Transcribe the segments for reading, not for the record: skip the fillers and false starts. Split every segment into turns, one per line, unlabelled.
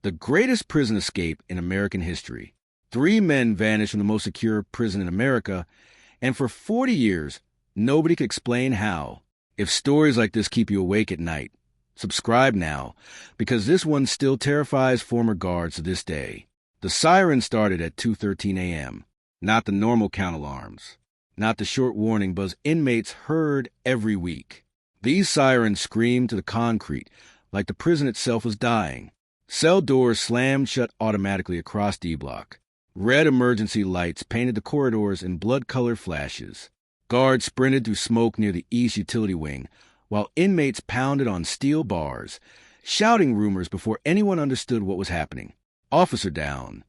The greatest prison escape in American history. 3 men vanished from the most secure prison in America, and for 40 years, nobody could explain how. If stories like this keep you awake at night, subscribe now, because this one still terrifies former guards to this day. The siren started at 2:13 a.m., not the normal count alarms, not the short warning buzz inmates heard every week. These sirens screamed to the concrete like the prison itself was dying. Cell doors slammed shut automatically across D Block. Red emergency lights painted the corridors in blood-colored flashes. Guards sprinted through smoke near the East Utility Wing, while inmates pounded on steel bars, shouting rumors before anyone understood what was happening. Officer down.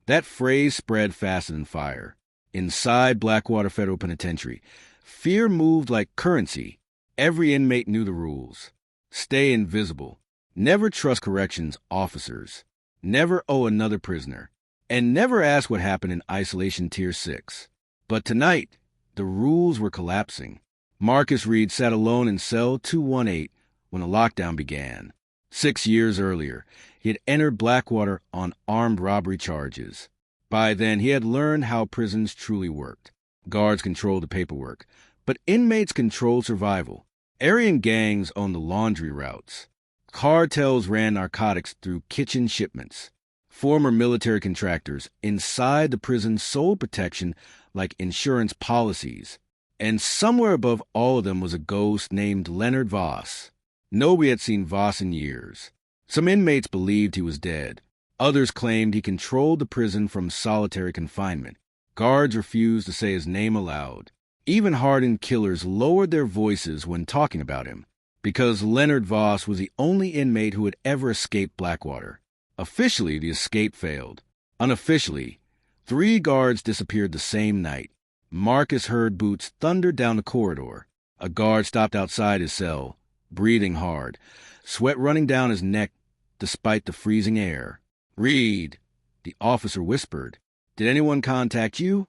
That phrase spread faster than fire. Inside Blackwater Federal Penitentiary, fear moved like currency. Every inmate knew the rules. Stay invisible. Never trust corrections officers. Never owe another prisoner. And never ask what happened in Isolation Tier 6. But tonight, the rules were collapsing. Marcus Reed sat alone in cell 218 when the lockdown began. 6 years earlier, he had entered Blackwater on armed robbery charges. By then, he had learned how prisons truly worked. Guards controlled the paperwork, but inmates controlled survival. Aryan gangs owned the laundry routes. Cartels ran narcotics through kitchen shipments. Former military contractors inside the prison sold protection like insurance policies. And somewhere above all of them was a ghost named Leonard Voss. Nobody had seen Voss in years. Some inmates believed he was dead. Others claimed he controlled the prison from solitary confinement. Guards refused to say his name aloud. Even hardened killers lowered their voices when talking about him, because Leonard Voss was the only inmate who had ever escaped Blackwater. Officially, the escape failed. Unofficially, 3 guards disappeared the same night. Marcus heard boots thunder down the corridor. A guard stopped outside his cell, breathing hard, sweat running down his neck despite the freezing air. "Reed," the officer whispered. "Did anyone contact you?"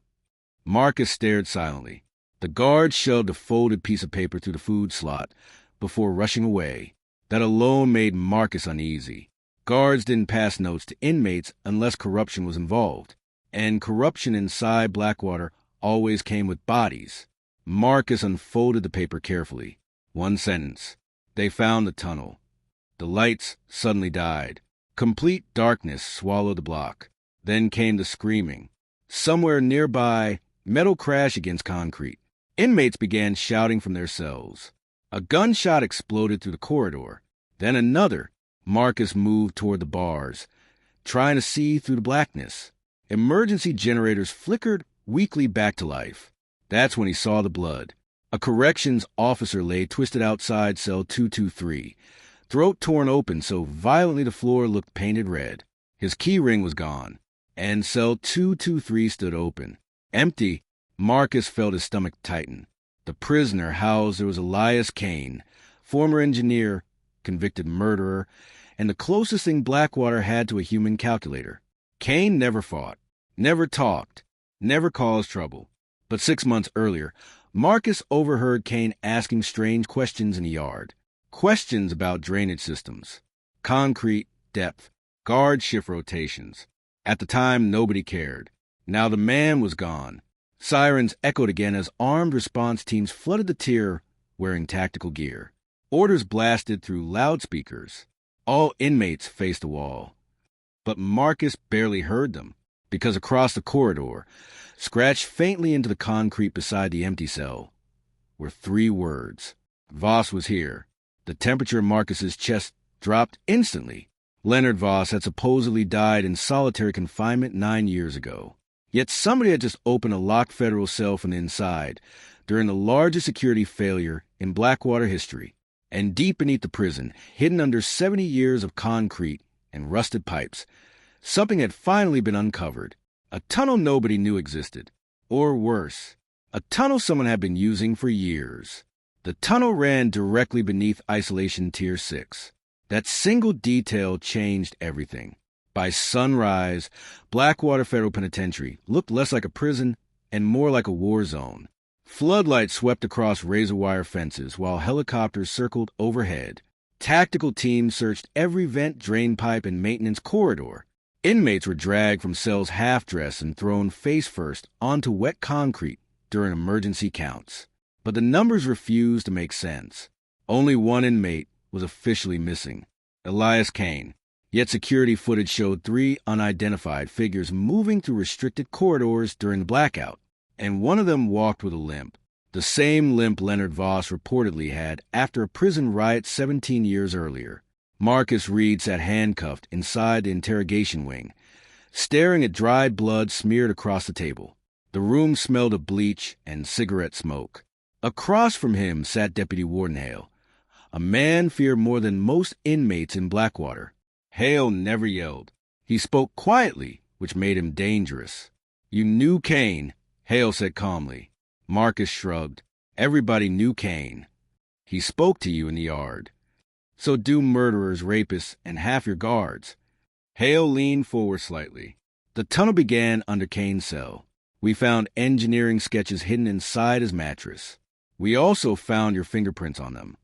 Marcus stared silently. The guard shoved a folded piece of paper through the food slot before rushing away. That alone made Marcus uneasy. Guards didn't pass notes to inmates unless corruption was involved, and corruption inside Blackwater always came with bodies. Marcus unfolded the paper carefully. 1 sentence. They found the tunnel. The lights suddenly died. Complete darkness swallowed the block. Then came the screaming. Somewhere nearby, metal crashed against concrete. Inmates began shouting from their cells. A gunshot exploded through the corridor. Then another. Marcus moved toward the bars, trying to see through the blackness. Emergency generators flickered weakly back to life. That's when he saw the blood. A corrections officer lay twisted outside cell 223, throat torn open so violently the floor looked painted red. His key ring was gone, and cell 223 stood open. Empty, Marcus felt his stomach tighten. The prisoner housed there was Elias Kane, former engineer, convicted murderer, and the closest thing Blackwater had to a human calculator. Kane never fought, never talked, never caused trouble. But 6 months earlier, Marcus overheard Kane asking strange questions in the yard. Questions about drainage systems, concrete depth, guard shift rotations. At the time, nobody cared. Now the man was gone. Sirens echoed again as armed response teams flooded the tier wearing tactical gear. Orders blasted through loudspeakers. All inmates faced the wall. But Marcus barely heard them, because across the corridor, scratched faintly into the concrete beside the empty cell, were 3 words. Voss was here. The temperature in Marcus's chest dropped instantly. Leonard Voss had supposedly died in solitary confinement 9 years ago. Yet somebody had just opened a locked federal cell from the inside during the largest security failure in Blackwater history. And deep beneath the prison, hidden under 70 years of concrete and rusted pipes, something had finally been uncovered. A tunnel nobody knew existed. Or worse, a tunnel someone had been using for years. The tunnel ran directly beneath Isolation Tier 6. That single detail changed everything. By sunrise, Blackwater Federal Penitentiary looked less like a prison and more like a war zone. Floodlights swept across razor wire fences while helicopters circled overhead. Tactical teams searched every vent, drain pipe, and maintenance corridor. Inmates were dragged from cells half-dressed and thrown face-first onto wet concrete during emergency counts. But the numbers refused to make sense. Only one inmate was officially missing, Elias Kane. Yet security footage showed 3 unidentified figures moving through restricted corridors during the blackout, and one of them walked with a limp. The same limp Leonard Voss reportedly had after a prison riot 17 years earlier. Marcus Reed sat handcuffed inside the interrogation wing, staring at dried blood smeared across the table. The room smelled of bleach and cigarette smoke. Across from him sat Deputy Warden Hale, a man feared more than most inmates in Blackwater. Hale never yelled. He spoke quietly, which made him dangerous. "You knew Kane," Hale said calmly. Marcus shrugged. "Everybody knew Kane. He spoke to you in the yard. So do murderers, rapists, and half your guards." Hale leaned forward slightly. "The tunnel began under Kane's cell. We found engineering sketches hidden inside his mattress. We also found your fingerprints on them."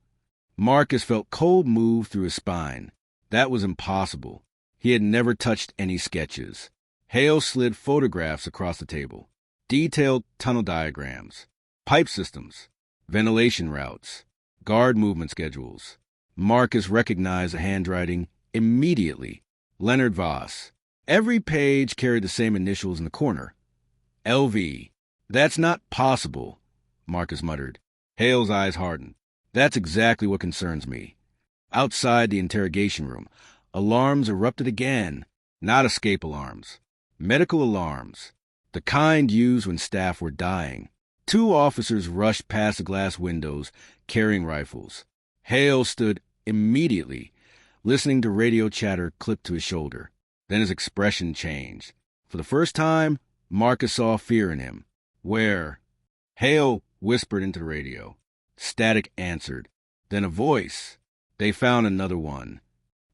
Marcus felt cold move through his spine. That was impossible. He had never touched any sketches. Hale slid photographs across the table. Detailed tunnel diagrams, pipe systems, ventilation routes, guard movement schedules. Marcus recognized the handwriting immediately. Leonard Voss. Every page carried the same initials in the corner. LV. "That's not possible," Marcus muttered. Hale's eyes hardened. "That's exactly what concerns me." Outside the interrogation room, alarms erupted again. Not escape alarms. Medical alarms. The kind used when staff were dying. 2 officers rushed past the glass windows, carrying rifles. Hale stood immediately, listening to radio chatter clipped to his shoulder. Then his expression changed. For the first time, Marcus saw fear in him. "Where?" Hale whispered into the radio. Static answered. Then a voice. "They found another one."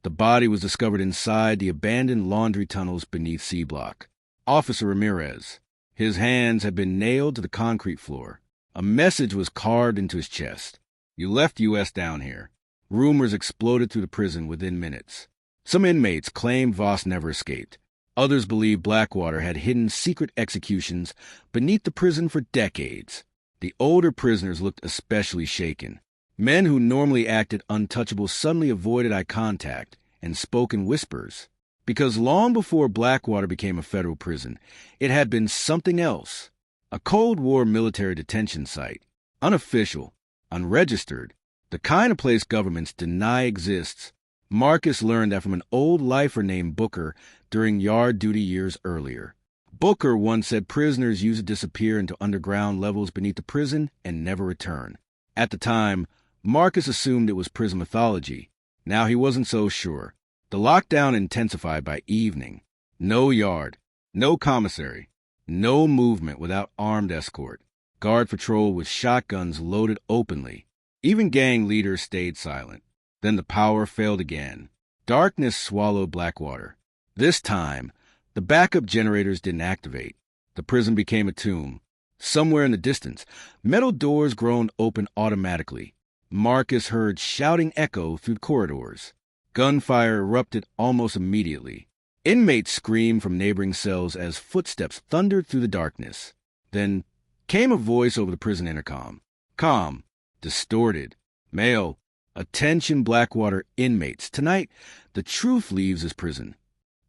The body was discovered inside the abandoned laundry tunnels beneath C Block. Officer Ramirez. His hands had been nailed to the concrete floor. A message was carved into his chest. "You left U.S. down here." Rumors exploded through the prison within minutes. Some inmates claimed Voss never escaped. Others believed Blackwater had hidden secret executions beneath the prison for decades. The older prisoners looked especially shaken. Men who normally acted untouchable suddenly avoided eye contact and spoke in whispers. Because long before Blackwater became a federal prison, it had been something else. A Cold War military detention site. Unofficial, unregistered, the kind of place governments deny exists. Marcus learned that from an old lifer named Booker during yard duty years earlier. Booker once said prisoners used to disappear into underground levels beneath the prison and never return. At the time, Marcus assumed it was prison mythology. Now he wasn't so sure. The lockdown intensified by evening. No yard, no commissary, no movement without armed escort. Guard patrol with shotguns loaded openly. Even gang leaders stayed silent. Then the power failed again. Darkness swallowed Blackwater. This time, the backup generators didn't activate. The prison became a tomb. Somewhere in the distance, metal doors groaned open automatically. Marcus heard shouting echo through the corridors. Gunfire erupted almost immediately. Inmates screamed from neighboring cells as footsteps thundered through the darkness. Then came a voice over the prison intercom. Calm, distorted, male. "Attention Blackwater inmates. Tonight, the truth leaves this prison."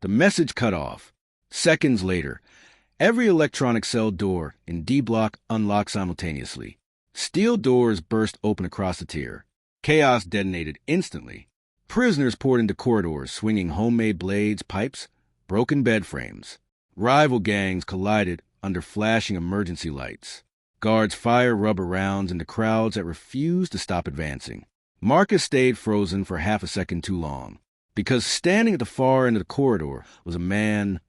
The message cut off. Seconds later, every electronic cell door in D Block unlocked simultaneously. Steel doors burst open across the tier. Chaos detonated instantly. Prisoners poured into corridors, swinging homemade blades, pipes, broken bed frames. Rival gangs collided under flashing emergency lights. Guards fired rubber rounds into crowds that refused to stop advancing. Marcus stayed frozen for half a second too long, because standing at the far end of the corridor was a man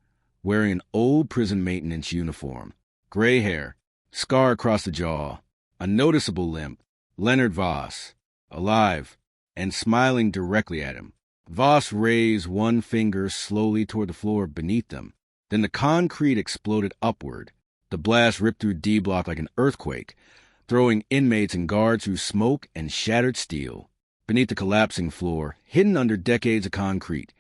wearing an old prison maintenance uniform. Gray hair, scar across the jaw, a noticeable limp. Leonard Voss, alive, and smiling directly at him. Voss raised one finger slowly toward the floor beneath them. Then the concrete exploded upward. The blast ripped through D Block like an earthquake, throwing inmates and guards through smoke and shattered steel. Beneath the collapsing floor, hidden under decades of concrete,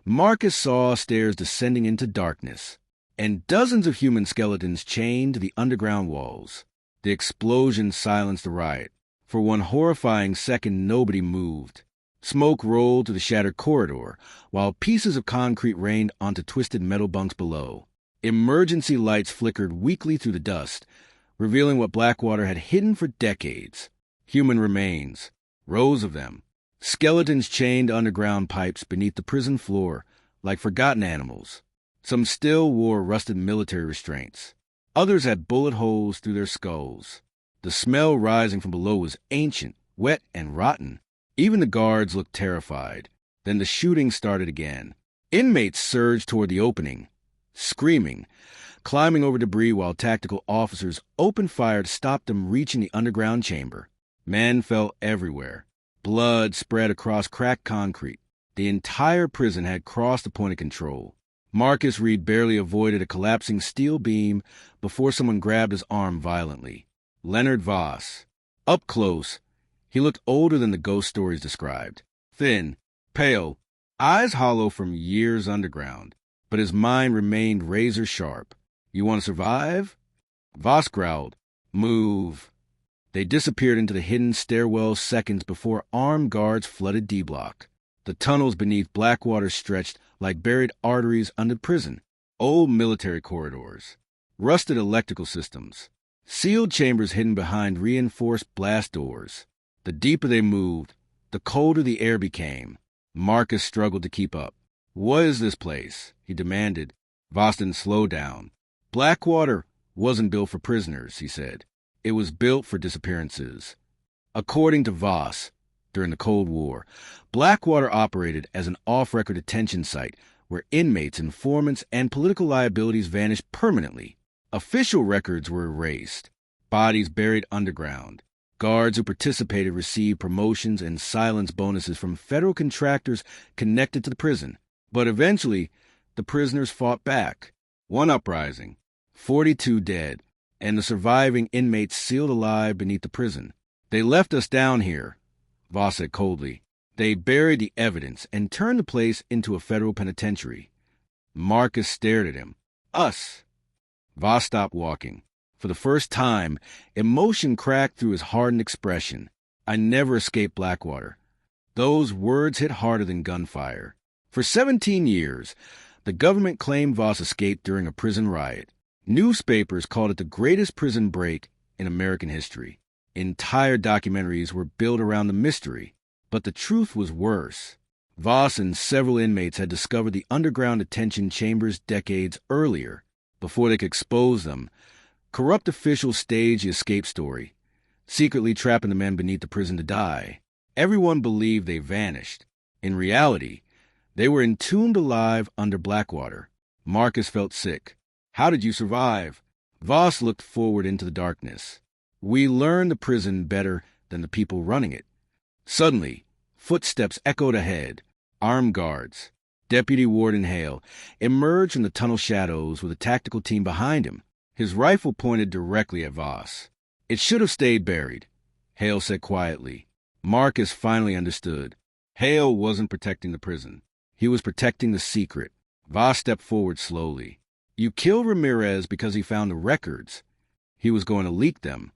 Marcus saw stairs descending into darkness, and dozens of human skeletons chained to the underground walls. The explosion silenced the riot. For one horrifying second, nobody moved. Smoke rolled through the shattered corridor, while pieces of concrete rained onto twisted metal bunks below. Emergency lights flickered weakly through the dust, revealing what Blackwater had hidden for decades. Human remains, rows of them. Skeletons chained to underground pipes beneath the prison floor, like forgotten animals. Some still wore rusted military restraints. Others had bullet holes through their skulls. The smell rising from below was ancient, wet, and rotten. Even the guards looked terrified. Then the shooting started again. Inmates surged toward the opening, screaming, climbing over debris while tactical officers opened fire to stop them reaching the underground chamber. Men fell everywhere. Blood spread across cracked concrete. The entire prison had crossed the point of control. Marcus Reed barely avoided a collapsing steel beam before someone grabbed his arm violently. Leonard Voss. Up close, he looked older than the ghost stories described. Thin, pale, eyes hollow from years underground, but his mind remained razor sharp. "You want to survive?" Voss growled. "Move." They disappeared into the hidden stairwell seconds before armed guards flooded D-Block. The tunnels beneath Blackwater stretched like buried arteries under prison. Old military corridors, rusted electrical systems, sealed chambers hidden behind reinforced blast doors. The deeper they moved, the colder the air became. Marcus struggled to keep up. "What is this place?" he demanded. Voss didn't slow down. "Blackwater wasn't built for prisoners," he said. "It was built for disappearances." According to Voss, during the Cold War, Blackwater operated as an off-record detention site where inmates, informants, and political liabilities vanished permanently. Official records were erased, bodies buried underground. Guards who participated received promotions and silence bonuses from federal contractors connected to the prison. But eventually, the prisoners fought back. One uprising, 42 dead, and the surviving inmates sealed alive beneath the prison. "They left us down here," Voss said coldly. "They buried the evidence and turned the place into a federal penitentiary." Marcus stared at him. "Us." Voss stopped walking. For the first time, emotion cracked through his hardened expression. "I never escaped Blackwater." Those words hit harder than gunfire. For 17 years, the government claimed Voss escaped during a prison riot. Newspapers called it the greatest prison break in American history. Entire documentaries were built around the mystery. But the truth was worse. Voss and several inmates had discovered the underground detention chambers decades earlier. Before they could expose them, corrupt officials staged the escape story, secretly trapping the men beneath the prison to die. Everyone believed they vanished. In reality, they were entombed alive under Blackwater. Marcus felt sick. "How did you survive?" Voss looked forward into the darkness. "We learned the prison better than the people running it." Suddenly, footsteps echoed ahead. Armed guards, Deputy Warden Hale, emerged from the tunnel shadows with a tactical team behind him, his rifle pointed directly at Voss. "It should have stayed buried," Hale said quietly. Marcus finally understood. Hale wasn't protecting the prison. He was protecting the secret. Voss stepped forward slowly. "You killed Ramirez because he found the records. He was going to leak them.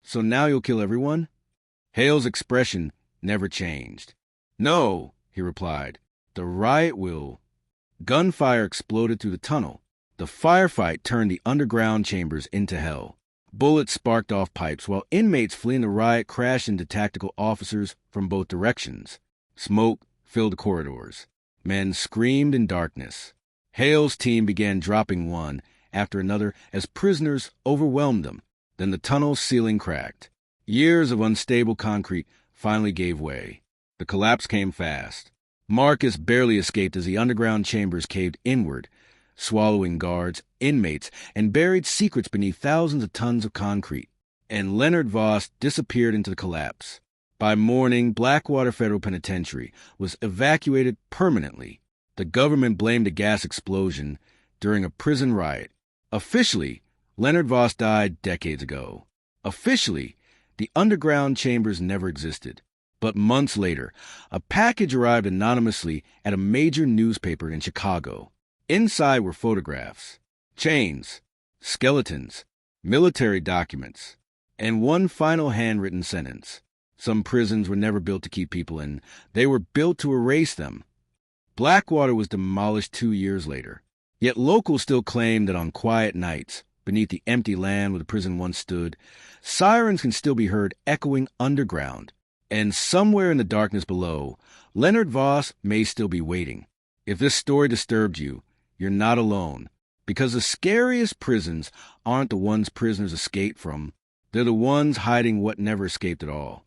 So now you'll kill everyone?" Hale's expression never changed. "No," he replied. "The riot will." Gunfire exploded through the tunnel. The firefight turned the underground chambers into hell. Bullets sparked off pipes while inmates fleeing the riot crashed into tactical officers from both directions. Smoke filled the corridors. Men screamed in darkness. Hale's team began dropping one after another as prisoners overwhelmed them. Then the tunnel's ceiling cracked. Years of unstable concrete finally gave way. The collapse came fast. Marcus barely escaped as the underground chambers caved inward, swallowing guards, inmates, and buried secrets beneath thousands of tons of concrete. And Leonard Voss disappeared into the collapse. By morning, Blackwater Federal Penitentiary was evacuated permanently. The government blamed a gas explosion during a prison riot. Officially, Leonard Voss died decades ago. Officially, the underground chambers never existed. But months later, a package arrived anonymously at a major newspaper in Chicago. Inside were photographs, chains, skeletons, military documents, and one final handwritten sentence. Some prisons were never built to keep people in. They were built to erase them. Blackwater was demolished 2 years later. Yet locals still claim that on quiet nights, beneath the empty land where the prison once stood, sirens can still be heard echoing underground. And somewhere in the darkness below, Leonard Voss may still be waiting. If this story disturbed you, you're not alone. Because the scariest prisons aren't the ones prisoners escape from. They're the ones hiding what never escaped at all.